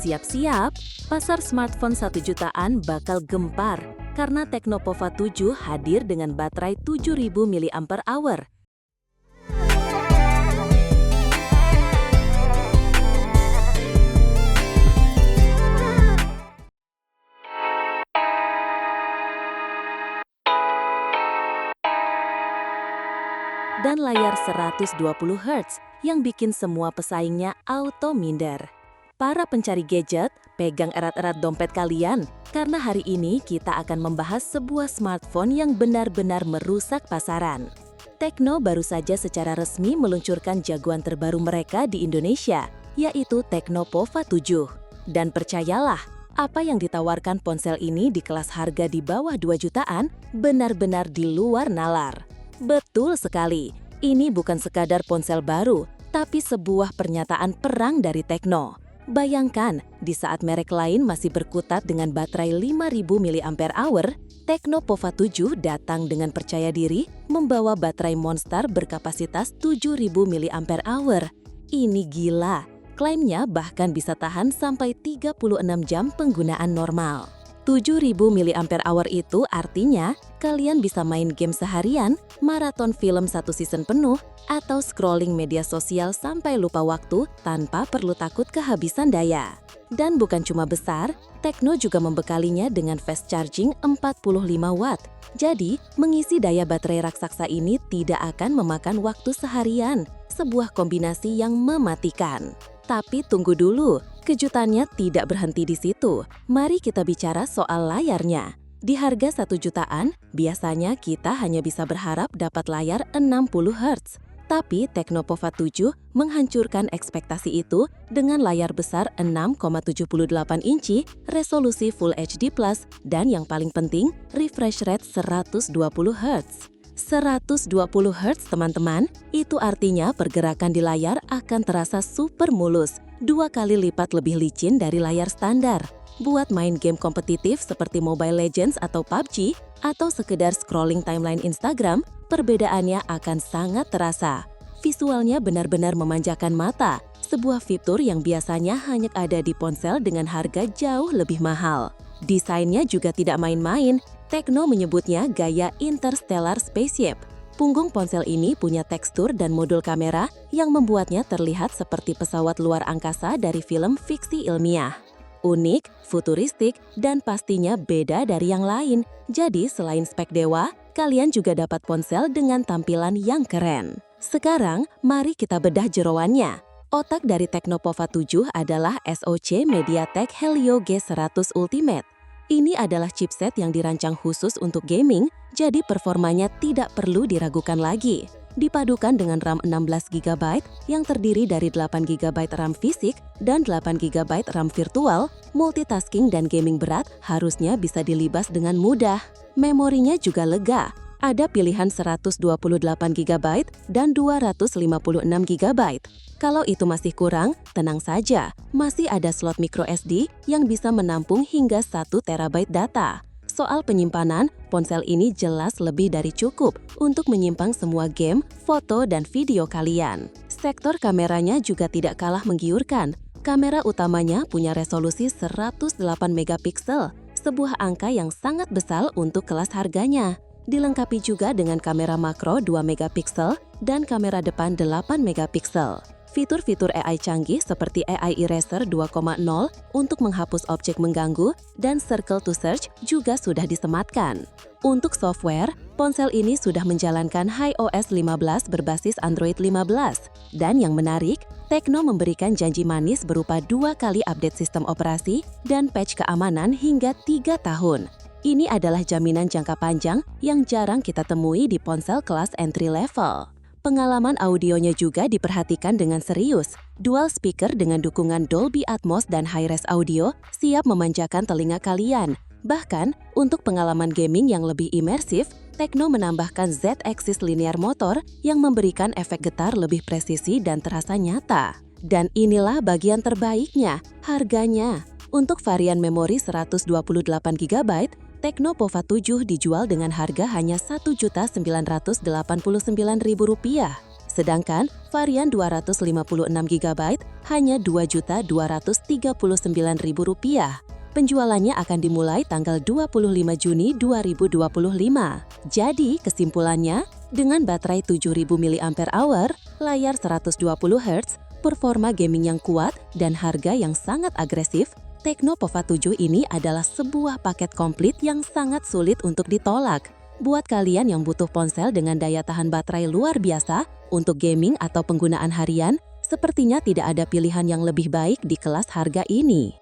Siap-siap, pasar smartphone 1 jutaan bakal gempar karena Tecnopova 7 hadir dengan baterai 7000 mAh. Dan layar 120 Hz yang bikin semua pesaingnya auto minder. Para pencari gadget, pegang erat-erat dompet kalian, karena hari ini kita akan membahas sebuah smartphone yang benar-benar merusak pasaran. Tecno baru saja secara resmi meluncurkan jagoan terbaru mereka di Indonesia, yaitu Tecnopova 7. Dan percayalah, apa yang ditawarkan ponsel ini di kelas harga di bawah 2 jutaan benar-benar di luar nalar. Betul sekali, ini bukan sekadar ponsel baru, tapi sebuah pernyataan perang dari Tecno. Bayangkan, di saat merek lain masih berkutat dengan baterai 5000 mAh, Tecnopova 7 datang dengan percaya diri membawa baterai monster berkapasitas 7000 mAh. Ini gila, klaimnya bahkan bisa tahan sampai 36 jam penggunaan normal. 7000 mAh itu artinya kalian bisa main game seharian, maraton film 1 season penuh, atau scrolling media sosial sampai lupa waktu tanpa perlu takut kehabisan daya. Dan bukan cuma besar, Tecno juga membekalinya dengan fast charging 45 watt. Jadi, mengisi daya baterai raksasa ini tidak akan memakan waktu seharian, sebuah kombinasi yang mematikan. Tapi tunggu dulu, kejutannya tidak berhenti di situ. Mari kita bicara soal layarnya. Di harga 1 jutaan, biasanya kita hanya bisa berharap dapat layar 60 Hz. Tapi Tecnopova 7 menghancurkan ekspektasi itu dengan layar besar 6,78 inci, resolusi Full HD+, dan yang paling penting, refresh rate 120 Hz. 120 Hz teman-teman, itu artinya pergerakan di layar akan terasa super mulus, 2 kali lipat lebih licin dari layar standar. Buat main game kompetitif seperti Mobile Legends atau PUBG, atau sekedar scrolling timeline Instagram, perbedaannya akan sangat terasa. Visualnya benar-benar memanjakan mata, sebuah fitur yang biasanya hanya ada di ponsel dengan harga jauh lebih mahal. Desainnya juga tidak main-main, Tecno menyebutnya gaya interstellar spaceship. Punggung ponsel ini punya tekstur dan modul kamera yang membuatnya terlihat seperti pesawat luar angkasa dari film fiksi ilmiah. Unik, futuristik, dan pastinya beda dari yang lain. Jadi selain spek dewa, kalian juga dapat ponsel dengan tampilan yang keren. Sekarang, mari kita bedah jeroannya. Otak dari Tecnopova 7 adalah SoC MediaTek Helio G100 Ultimate. Ini adalah chipset yang dirancang khusus untuk gaming, jadi performanya tidak perlu diragukan lagi. Dipadukan dengan RAM 16GB yang terdiri dari 8GB RAM fisik dan 8GB RAM virtual, multitasking dan gaming berat harusnya bisa dilibas dengan mudah. Memorinya juga lega, ada pilihan 128GB dan 256GB. Kalau itu masih kurang, tenang saja, masih ada slot microSD yang bisa menampung hingga 1 TB data. Soal penyimpanan, ponsel ini jelas lebih dari cukup untuk menyimpan semua game, foto, dan video kalian. Sektor kameranya juga tidak kalah menggiurkan. Kamera utamanya punya resolusi 108 megapiksel, sebuah angka yang sangat besar untuk kelas harganya. Dilengkapi juga dengan kamera makro 2 megapiksel dan kamera depan 8 megapiksel. Fitur-fitur AI canggih seperti AI Eraser 2.0 untuk menghapus objek mengganggu dan Circle to Search juga sudah disematkan. Untuk software, ponsel ini sudah menjalankan iOS 15 berbasis Android 15. Dan yang menarik, Tecno memberikan janji manis berupa 2 kali update sistem operasi dan patch keamanan hingga 3 tahun. Ini adalah jaminan jangka panjang yang jarang kita temui di ponsel kelas entry level. Pengalaman audionya juga diperhatikan dengan serius. Dual speaker dengan dukungan Dolby Atmos dan high-res audio siap memanjakan telinga kalian. Bahkan, untuk pengalaman gaming yang lebih imersif, Tecno menambahkan Z-axis linear motor yang memberikan efek getar lebih presisi dan terasa nyata. Dan inilah bagian terbaiknya, harganya. Untuk varian memori 128GB, Tecnopova 7 dijual dengan harga hanya Rp1.989.000. Sedangkan varian 256GB hanya Rp2.239.000. Penjualannya akan dimulai tanggal 25 Juni 2025. Jadi kesimpulannya, dengan baterai 7000 mAh, layar 120Hz, performa gaming yang kuat, dan harga yang sangat agresif, Tecno Pova 7 ini adalah sebuah paket komplit yang sangat sulit untuk ditolak. Buat kalian yang butuh ponsel dengan daya tahan baterai luar biasa untuk gaming atau penggunaan harian, sepertinya tidak ada pilihan yang lebih baik di kelas harga ini.